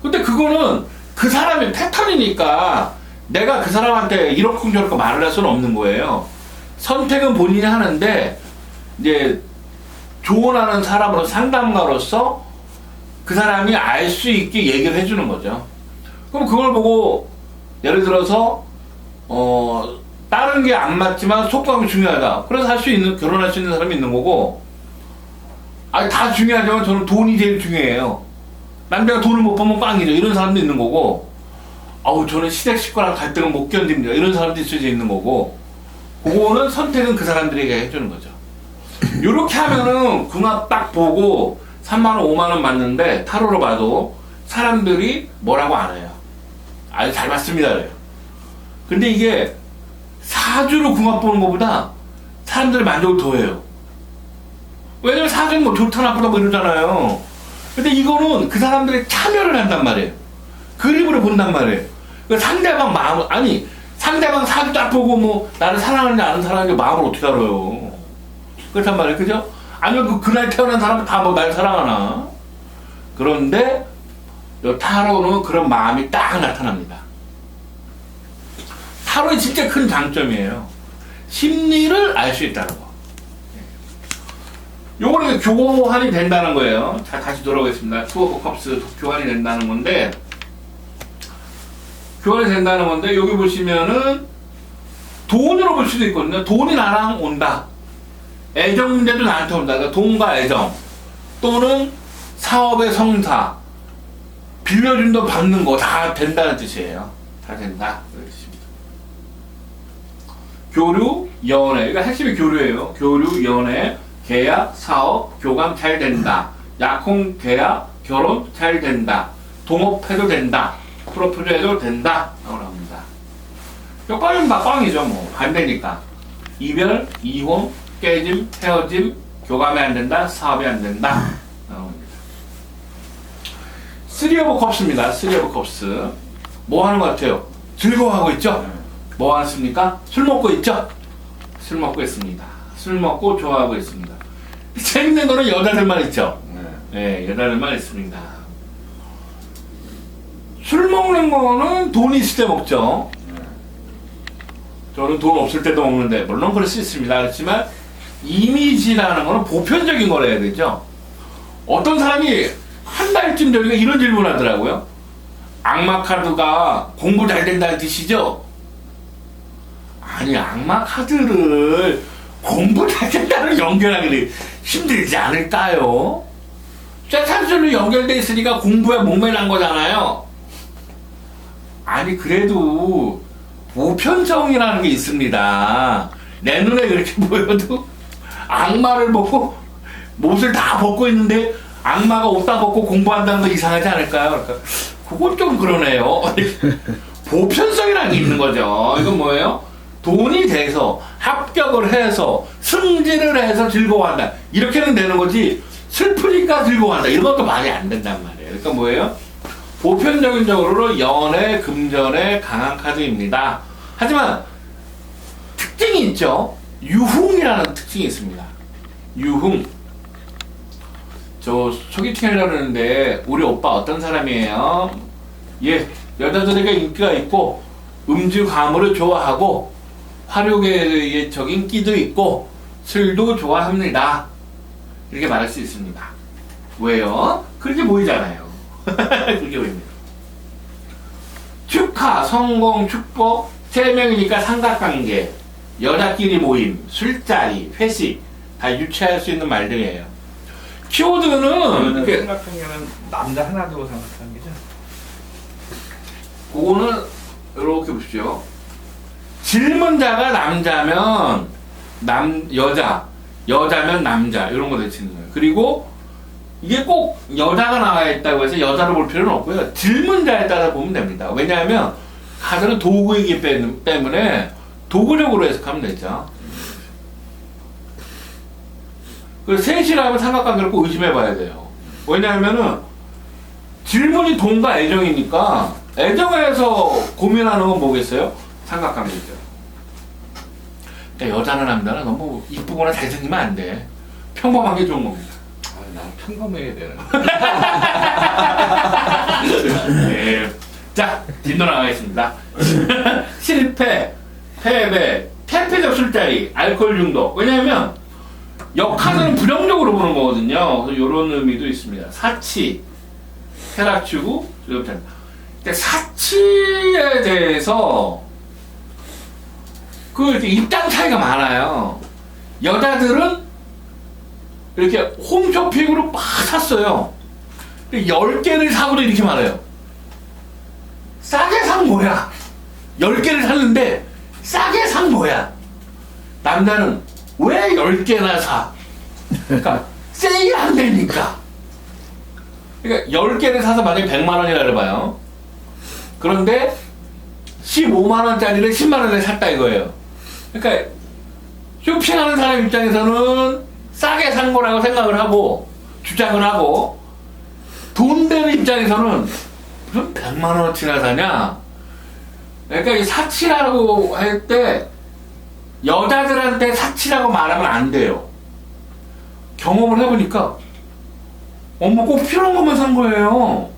근데 그거는 그 사람의 패턴이니까 내가 그 사람한테 이렇게 저렇게 말을 할 수는 없는 거예요. 선택은 본인이 하는데 이제 조언하는 사람으로 상담가로서 그 사람이 알 수 있게 얘기를 해주는 거죠. 그럼 그걸 보고 예를 들어서 다른 게 안 맞지만 속궁합이 중요하다. 그래서 할 수 있는 결혼할 수 있는 사람이 있는 거고 아니 다 중요하지만 저는 돈이 제일 중요해요. 남자가 돈을 못 벌면 꽝이죠. 이런 사람도 있는 거고 저는 시댁 식구랑 갈등을 못 견딥니다. 이런 사람도 있을 수 있는 거고 그거는 선택은 그 사람들에게 해주는 거죠. 요렇게 하면은 궁합 딱 보고 3만원 5만원 맞는데 타로로 봐도 사람들이 뭐라고 안 해요. 아주 잘 맞습니다 그래요. 근데 이게 사주로 궁합 보는 것보다 사람들이 만족을 더 해요. 왜냐면 사주는 뭐 좋다 나쁘다 뭐 이러잖아요. 근데 이거는 그 사람들이 참여를 한단 말이에요. 그림으로 본단 말이에요. 그러니까 상대방 마음, 아니 상대방 사주 딱 보고 뭐 나를 사랑하는지 안 사랑하는지 마음을 어떻게 알아요. 그렇단 말이에요. 그죠? 아니면 그날 태어난 사람은 다 뭐 날 사랑하나? 그런데 요 타로는 그런 마음이 딱 나타납니다. 타로의 진짜 큰 장점이에요. 심리를 알 수 있다는 거. 요거는 교환이 된다는 거예요. 자, 다시 돌아오겠습니다. 투 오브 컵스 교환이 된다는 건데 여기 보시면은 돈으로 볼 수도 있거든요. 돈이 나랑 온다. 애정 문제도 나한테 온다. 그러니까 돈과 애정 또는 사업의 성사 빌려준 돈 받는 거 다 된다는 뜻이에요. 다 된다. 교류, 연애. 그러니까 핵심이 교류예요. 교류, 연애, 계약, 사업, 교감 잘 된다. 약혼, 계약, 결혼 잘 된다. 동업해도 된다. 프로포즈 해도 된다. 라고 나옵니다. 꽝은 막 꽝이죠. 뭐 반대니까. 이별, 이혼, 깨짐, 헤어짐, 교감이 안 된다. 사업이 안 된다. 나옵니다. 쓰리 오브 컵스입니다. 쓰리 오브 컵스. 뭐 하는 것 같아요? 즐거워하고 있죠? 뭐 하십니까? 술 먹고 있죠? 술 먹고 있습니다. 술 먹고 좋아하고 있습니다. 재밌는 거는 여자들만 있죠? 네, 여자들만 있습니다. 술 먹는 거는 돈이 있을 때 먹죠. 저는 돈 없을 때도 먹는데 물론 그럴 수 있습니다. 그렇지만 이미지라는 거는 보편적인 거라 해야 되죠. 어떤 사람이 한 달쯤 전에 이런 질문을 하더라고요. 악마 카드가 공부 잘 된다는 뜻이죠? 아니, 악마 카드를 공부 잘 된다는 연결하기 힘들지 않을까요? 쇠탄술로 연결돼 있으니까 공부에 목매란 거잖아요. 아니, 그래도 보편성이라는 게 있습니다. 내 눈에 그렇게 보여도 악마를 보고 옷을 다 벗고 있는데 악마가 옷 다 벗고 공부한다는 거 이상하지 않을까요? 그러니까 그건 좀 그러네요. 보편성이라는 게 있는 거죠. 이건 뭐예요? 돈이 돼서 합격을 해서 승진을 해서 즐거워한다. 이렇게는 되는 거지 슬프니까 즐거워한다. 이런 것도 말이 안 된단 말이에요. 그러니까 뭐예요? 보편적인 적으로 연애, 금전에 강한 카드입니다. 하지만 특징이 있죠. 유흥이라는 특징이 있습니다. 유흥. 저 소개팅 하려고 하는데 우리 오빠 어떤 사람이에요? 예, 여자들에게 인기가 있고 음주 가물을 좋아하고 화력적인 끼도 있고 술도 좋아합니다. 이렇게 말할 수 있습니다. 왜요? 그렇게 보이잖아요. 그렇게 보입니다. 축하, 성공, 축복, 세 명이니까 삼각관계, 여자끼리 모임, 술자리, 회식 다 유추할 수 있는 말들이에요. 키워드는 이렇게
삼각관계는 남자 하나 두고 삼각관계죠.
그거는 이렇게 보십시오. 질문자가 남자면 여자면 남자 이런 거 되시는 거예요. 그리고 이게 꼭 여자가 나와 있다고 해서 여자로 볼 필요는 없고요. 질문자에 따라 보면 됩니다. 왜냐하면 카드는 도구이기 때문에 도구적으로 해석하면 되죠. 그래서 셋이라면 삼각관계를 꼭 의심해 봐야 돼요. 왜냐하면은 질문이 돈과 애정이니까 애정에서 고민하는 건 뭐겠어요? 삼각관계죠. 그러니까 여자나 남자나 너무 이쁘거나 잘생기면 안 돼. 평범한 게 좋은 겁니다.
아, 난 평범해야 되는.
네. 자, 뒷노 나가겠습니다. 실패, 패배, 태폐적 술자리, 알코올 중독. 왜냐하면 역카드는 부정적으로 보는 거거든요. 그래서 이런 의미도 있습니다. 사치, 쾌락추구, 즐겁잖아. 근데 사치에 대해서 이렇게 입장 차이가 많아요. 여자들은 이렇게 홈쇼핑으로 막 샀어요. 10개를 사고도 이렇게 말해요. 싸게 산 뭐야? 10개를 샀는데 싸게 산 뭐야? 남자는 왜 10개나 사? 그러니까 세일 안 되니까. 그러니까 10개를 사서 만약에 100만 원이라 해봐요. 그런데 15만 원짜리를 10만 원에 샀다 이거예요. 그러니까 쇼핑하는 사람 입장에서는 싸게 산 거라고 생각을 하고 주장을 하고 돈 되는 입장에서는 무슨 100만 원어치나 사냐? 그러니까 이 사치라고 할 때 여자들한테 사치라고 말하면 안 돼요. 경험을 해보니까 어머 꼭 필요한 것만 산 거예요.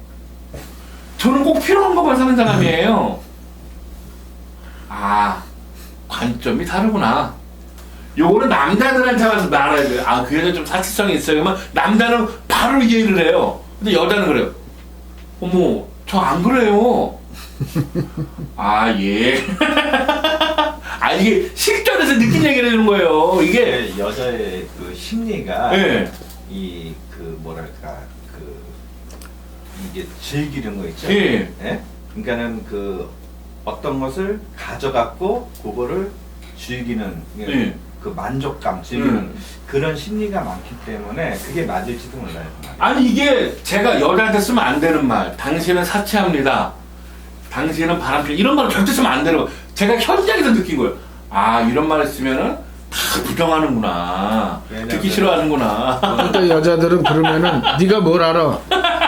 저는 꼭 필요한 것만 사는 사람이에요. 아, 관점이 다르구나. 요거는 남자들한테 와서 말해야 돼요. 아, 그 여자 좀 사치성이 있어요. 그러면 남자는 바로 이해를 해요. 근데 여자는 그래요. 어머, 저 안 그래요. 아, 예. 아, 이게 실전에서 느낀 얘기를 해주는 거예요. 이게.
여자의 그 심리가
네.
이 그 뭐랄까 이게 즐기는 거 있죠.
예.
예? 그러니까는 그 어떤 것을 가져갖고 그거를 즐기는
예.
그 만족감 즐기는 그런 심리가 많기 때문에 그게 맞을지도 몰라요.
아니, 이게 제가 여자한테 쓰면 안 되는 말. 당신은 사치합니다. 당신은 바람피 이런 말을 절대 쓰면 안 되는 거. 제가 현장에서 느낀 거예요. 아, 이런 말을 쓰면은 다 부정하는구나. 듣기 싫어하는구나.
그러니까 여자들은 그러면은 네가 뭘 알아?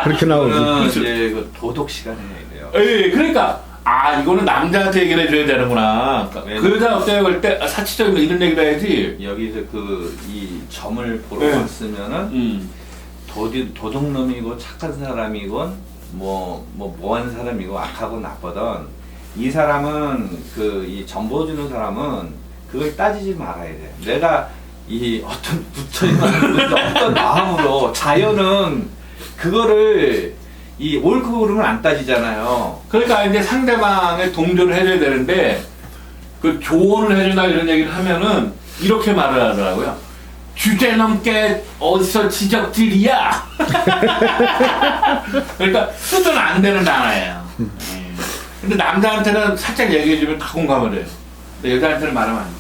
그렇게 나오지.
이거는 이제 그 도덕 시간에 해야 돼요.
예, 그러니까 이거는 남자한테 얘기를 해줘야 되는구나. 그러니까 그 여자 어때요? 그럴 때 사치적인 이런 얘기를 해야지.
여기서 이 점을 보러
네.
갔으면은 도둑놈이고 착한 사람이건 뭐한 사람이고 악하고 나쁘던 이 사람은 이 점 보여주는 사람은 그걸 따지지 말아야 돼. 내가 이 어떤 부처님 어떤 마음으로 자연은 그거를 이 옳고 그름을 안 따지잖아요.
그러니까 이제 상대방의 동조를 해줘야 되는데 그 조언을 해주나 이런 얘기를 하면은 이렇게 말을 하더라고요. 주제 넘게 어디서 지적질이야. 그러니까 쓰면 안 되는 단어예요. 근데 남자한테는 살짝 얘기해주면 다 공감을 해요. 근데 여자한테는 말하면 안 돼요.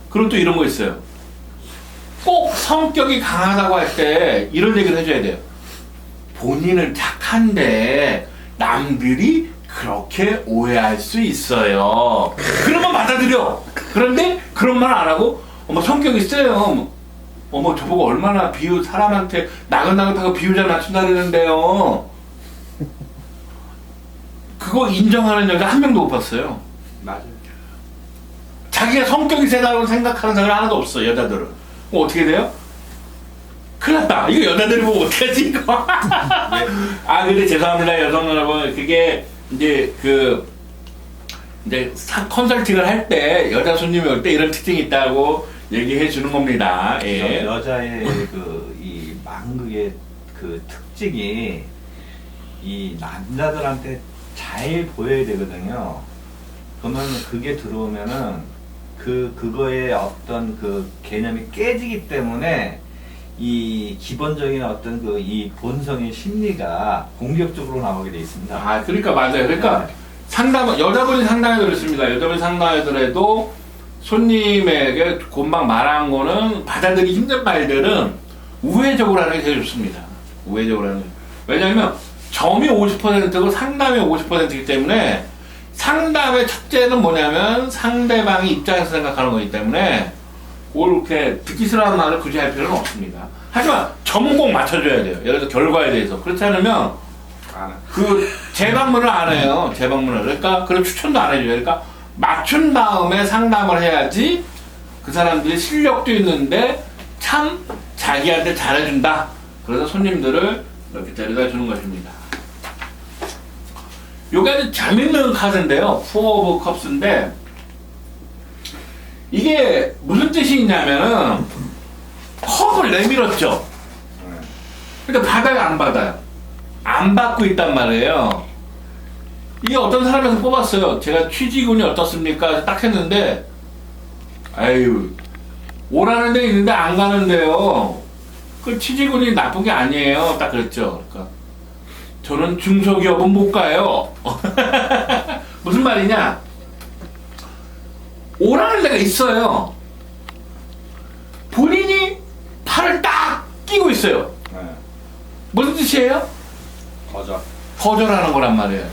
그리고 또 이런 거 있어요. 꼭 성격이 강하다고 할 때 이런 얘기를 해줘야 돼요. 본인은 착한데 남들이 그렇게 오해할 수 있어요. 그러면 받아들여. 그런데 그런 말 안 하고 성격이 세요. 저보고 얼마나 사람한테 나긋나긋하고 비유자 맞춘다 그러는데요. 그거 인정하는 여자 한 명도 못 봤어요.
맞아요.
자기가 성격이 세다고 생각하는 사람이 하나도 없어, 여자들은. 그럼 어떻게 돼요? 큰일 났다. 이거 여자들이 보고 어떡하지, 이거? 근데 죄송합니다, 여성 여러분. 그게, 이제, 컨설팅을 할 때, 여자 손님이 올 때 이런 특징이 있다고 얘기해 주는 겁니다. 예.
여자의 이 망극의 특징이 이 남자들한테 잘 보여야 되거든요. 그러면 그게 들어오면은 그거의 어떤 개념이 깨지기 때문에 이 기본적인 어떤 이 본성의 심리가 공격적으로 나오게 돼 있습니다.
그러니까 맞아요. 그러니까
네.
여자분이 상담해 그렇습니다. 여자분이 상담하더라도 손님에게 금방 말한 거는 받아들이기 힘든 말들은 우회적으로 하는 게 제일 좋습니다. 우회적으로 하는 게. 왜냐하면 점이 50%고 상담이 50%이기 때문에 상담의 첫째는 뭐냐면 상대방이 입장에서 생각하는 거기 때문에 그렇게 듣기 싫어하는 말을 굳이 할 필요는 없습니다. 하지만 점은 꼭 맞춰줘야 돼요. 예를 들어 결과에 대해서. 그렇지 않으면 재방문을 안 해요. 재방문을. 그러니까 그런 추천도 안 해줘요. 그러니까 맞춘 다음에 상담을 해야지 그 사람들이 실력도 있는데 참 자기한테 잘해준다. 그래서 손님들을 이렇게 데려다 주는 것입니다. 요게 아주 재밌는 카드인데요. 포 오브 컵스인데 이게 무슨 뜻이 있냐면은 컵을 내밀었죠. 그러니까 받아요, 안 받아요? 안 받고 있단 말이에요. 이게 어떤 사람에서 뽑았어요. 제가 취직운이 어떻습니까? 딱 했는데 오라는 데 있는데 안 가는데요. 그 취직운이 나쁜 게 아니에요. 딱 그랬죠. 그러니까 저는 중소기업은 못 가요. 무슨 말이냐? 오라는 데가 있어요. 본인이 팔을 딱 끼고 있어요.
네.
무슨 뜻이에요? 거절하는 거란 말이에요.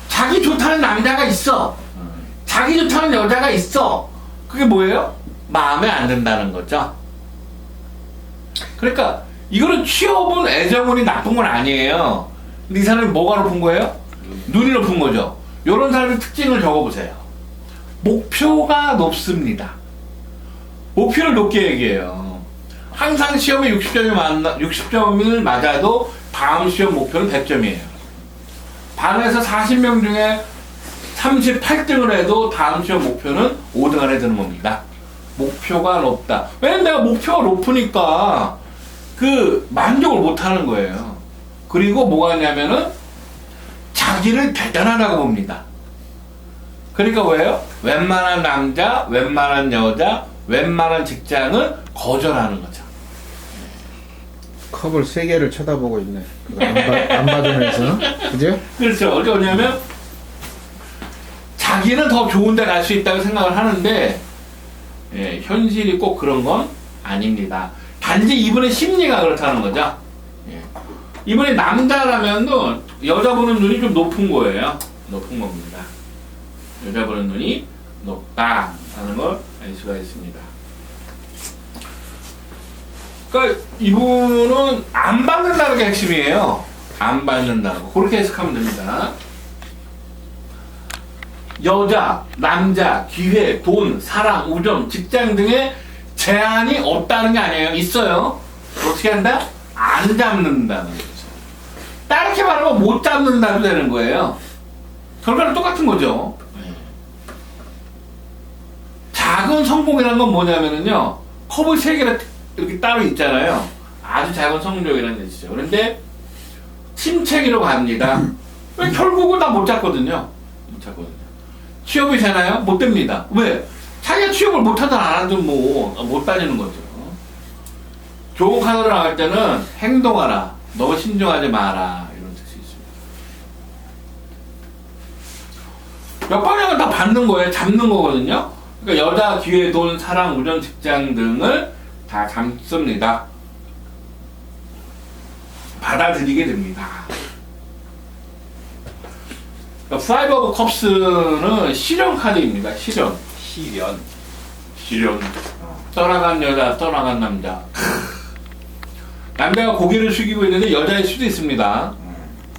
자기 좋다는 남자가 있어. 자기 좋다는 여자가 있어. 그게 뭐예요? 마음에 안 든다는 거죠. 그러니까 이거는 취업은 애정운이 나쁜 건 아니에요. 근데 이 사람이 뭐가 높은 거예요? 눈이 높은 거죠. 이런 사람의 특징을 적어보세요. 목표가 높습니다. 목표를 높게 얘기해요. 항상 시험에 60점을 맞아도 다음 시험 목표는 100점이에요. 반에서 40명 중에 38등을 해도 다음 시험 목표는 5등 안에 드는 겁니다. 목표가 높다. 왜냐면 내가 목표가 높으니까 만족을 못 하는 거예요. 그리고 뭐가 있냐면은 자기를 대단하다고 봅니다. 그러니까 왜요? 웬만한 남자, 웬만한 여자, 웬만한 직장을 거절하는 거죠.
컵을 3개를 쳐다보고 있네. 안 받으면서. 그죠?
그렇죠. 그러니까 뭐냐면 자기는 더 좋은 데 갈 수 있다고 생각을 하는데 현실이 꼭 그런 건 아닙니다. 단지 이분의 심리가 그렇다는 거죠. 이분이 남자라면도 여자분은 눈이 좀 높은 거예요. 높은 겁니다. 여자분은 눈이 높다라는 걸 알 수가 있습니다. 그러니까 이분은 안 받는다는 게 핵심이에요. 안 받는다고 그렇게 해석하면 됩니다. 여자, 남자, 기회, 돈, 사랑, 우정, 직장 등의 제한이 없다는 게 아니에요. 있어요. 어떻게 한다? 안 잡는다는 거죠. 다르게 말하면 못 잡는다도 되는 거예요. 결과는 똑같은 거죠. 작은 성공이라는 건 뭐냐면요, 컵이 3개나 이렇게 따로 있잖아요. 아주 작은 성공이라는 뜻이죠. 그런데 침체기로 갑니다. 왜 결국은 다 못 잡거든요. 못 잡거든요. 취업이 되나요? 못 됩니다. 왜? 자기가 취업을 못하든 안 하든 못 다니는 거죠. 좋은 카드로 나갈 때는 행동하라, 너무 신중하지 마라, 이런 뜻이 있습니다. 몇 방향을 다 받는 거예요. 잡는 거거든요. 그러니까 여자, 기회, 돈, 사랑, 우정, 직장 등을 다 잡습니다. 받아들이게 됩니다. 그러니까 파이브 오브 컵스는 실현 카드입니다. 실현. 떠나간 여자, 떠나간 남자. 남자가 고개를 숙이고 있는데 여자일 수도 있습니다.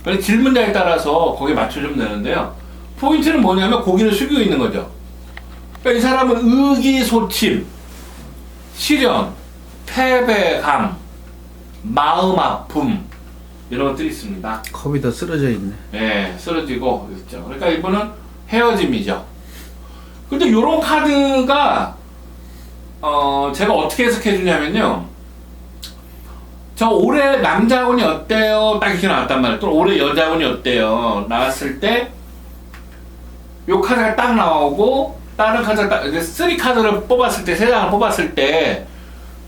그래서 질문자에 따라서 거기에 맞춰주면 되는데요. 포인트는 뭐냐면 고개를 숙이고 있는 거죠. 그러니까 이 사람은 의기소침, 실현, 패배감, 마음 아픔, 이런 것들이 있습니다.
컵이 더 쓰러져 있네.
네, 쓰러지고 있죠. 그러니까 이분은 헤어짐이죠. 근데 요런 카드가 제가 어떻게 해석해 주냐면요, 저 올해 남자운이 어때요? 딱 이렇게 나왔단 말이에요. 또 올해 여자운이 어때요? 나왔을 때 요 카드가 딱 나오고 다른 카드가 딱, 3카드를 뽑았을 때, 3장을 뽑았을 때,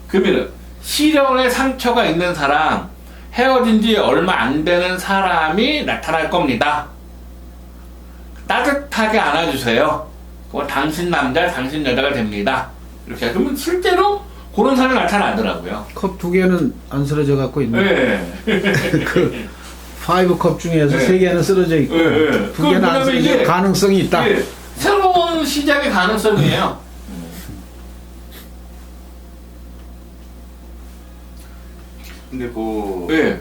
그러면 시련의 상처가 있는 사람, 헤어진 지 얼마 안 되는 사람이 나타날 겁니다. 따뜻하게 안아주세요. 그건 당신 남자, 당신 여자가 됩니다. 이렇게. 그러면 실제로 그런 사람이 나타나더라고요.
컵 2개는 안 쓰러져 갖고 있네.
네.
그 5컵 중에서
네.
3개는 쓰러져 있고
네.
2개는 안 쓰러질
이게
가능성이 있다.
예, 새로운 시작의 가능성이에요.
근데 그
예,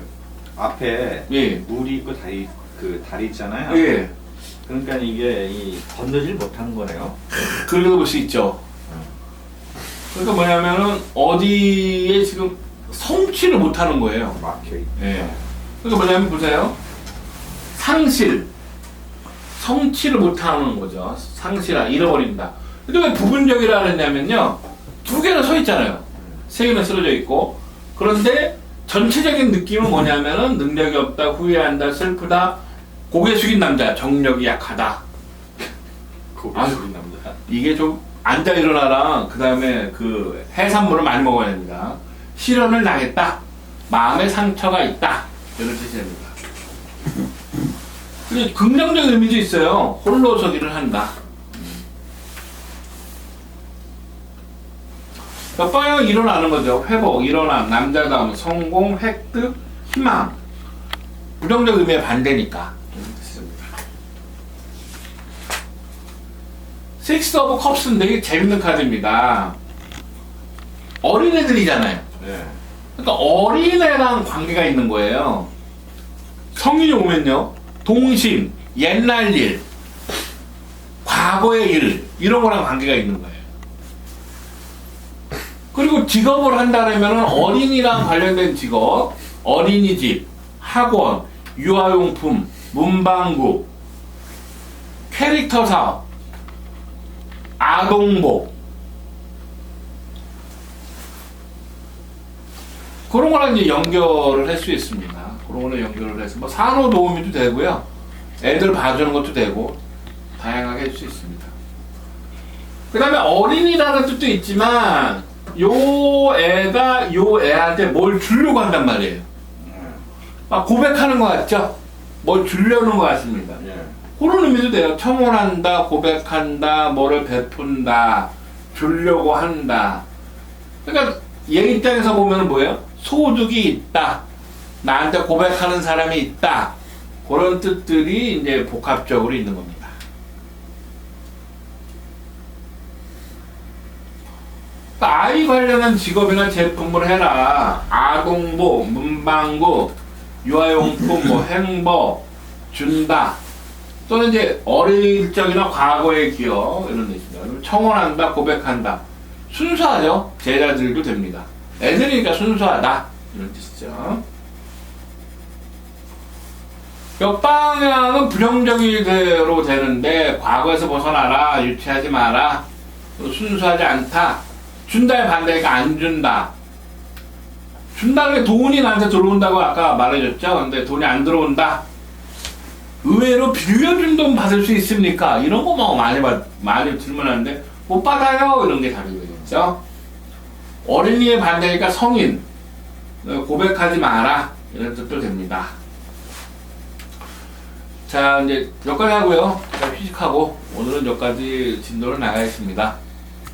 앞에
예,
물이 있고 다리 있잖아요.
예.
그러니까 이게 건너질 못하는 거네요.
그렇게 볼 수 있죠. 그러니까 뭐냐면은 어디에 지금 성취를 못하는 거예요.
막혀 있.
예. 그러니까 뭐냐면 보세요. 상실, 성취를 못하는 거죠. 상실아, 잃어버린다. 근데 왜 부분적이라 그랬냐면요, 2개는 서 있잖아요. 3개는 쓰러져 있고. 그런데 전체적인 느낌은 뭐냐면은 능력이 없다, 후회한다, 슬프다, 고개 숙인 남자, 정력이 약하다.
고개
아유,
숙인 남자.
이게 좀 앉아 일어나랑 그 다음에 그 해산물을 많이 먹어야 됩니다. 실현을 당했다, 마음의 상처가 있다, 이런 뜻이 됩니다. 근데 긍정적인 의미도 있어요. 홀로서기를 한다. 몇 방향은 일어나는 거죠. 회복, 일어남, 남자다움, 성공, 획득, 희망. 부정적 의미의 반대니까. 이런 뜻입니다. 식스 오브 컵스인데 이게 재밌는 카드입니다. 어린애들이잖아요.
네.
그러니까 어린애랑 관계가 있는 거예요. 성인이 오면요, 동심, 옛날 일, 과거의 일, 이런 거랑 관계가 있는 거예요. 그리고 직업을 한다면 어린이랑 관련된 직업, 어린이집, 학원, 유아용품, 문방구, 캐릭터 사업, 아동복, 그런 거랑 이제 연결을 할 수 있습니다. 그런 거는 연결을 해서 뭐 산후도우미도 되고요, 애들 봐주는 것도 되고, 다양하게 할 수 있습니다. 그 다음에 어린이라는 뜻도 있지만, 요 애가 요 애한테 뭘 주려고 한단 말이에요. 막 고백하는 것 같죠? 뭘 주려는 것 같습니다.
예.
그런 의미도 돼요. 청혼한다, 고백한다, 뭐를 베푼다, 주려고 한다. 그러니까 얘 입장에서 보면 뭐예요? 소득이 있다, 나한테 고백하는 사람이 있다, 그런 뜻들이 이제 복합적으로 있는 겁니다. 아이 관련한 직업이나 제품을 해라, 아동복, 문방구, 유아용품, 뭐 행복, 준다. 또는 이제 어릴 적이나 과거의 기억 이런 데 있습니다. 그리고 청원한다, 고백한다. 순수하죠. 제자들도 됩니다. 애들이니까 순수하다 이런 뜻이죠. 역방향은 부정적이대로 되는데 과거에서 벗어나라, 유치하지 마라, 또 순수하지 않다. 준다의 반대니까 안 준다. 준다는 게 돈이 나한테 들어온다고 아까 말해줬죠. 근데 돈이 안 들어온다. 의외로 빌려준 돈 받을 수 있습니까? 이런 거 뭐 많이 질문하는데 못 받아요. 이런 게 답이 되겠죠. 어린이의 반대니까 성인. 고백하지 마라. 이런 뜻도 됩니다. 자, 이제 여기까지 하고요. 제가 휴식하고 오늘은 여기까지 진도를 나가겠습니다.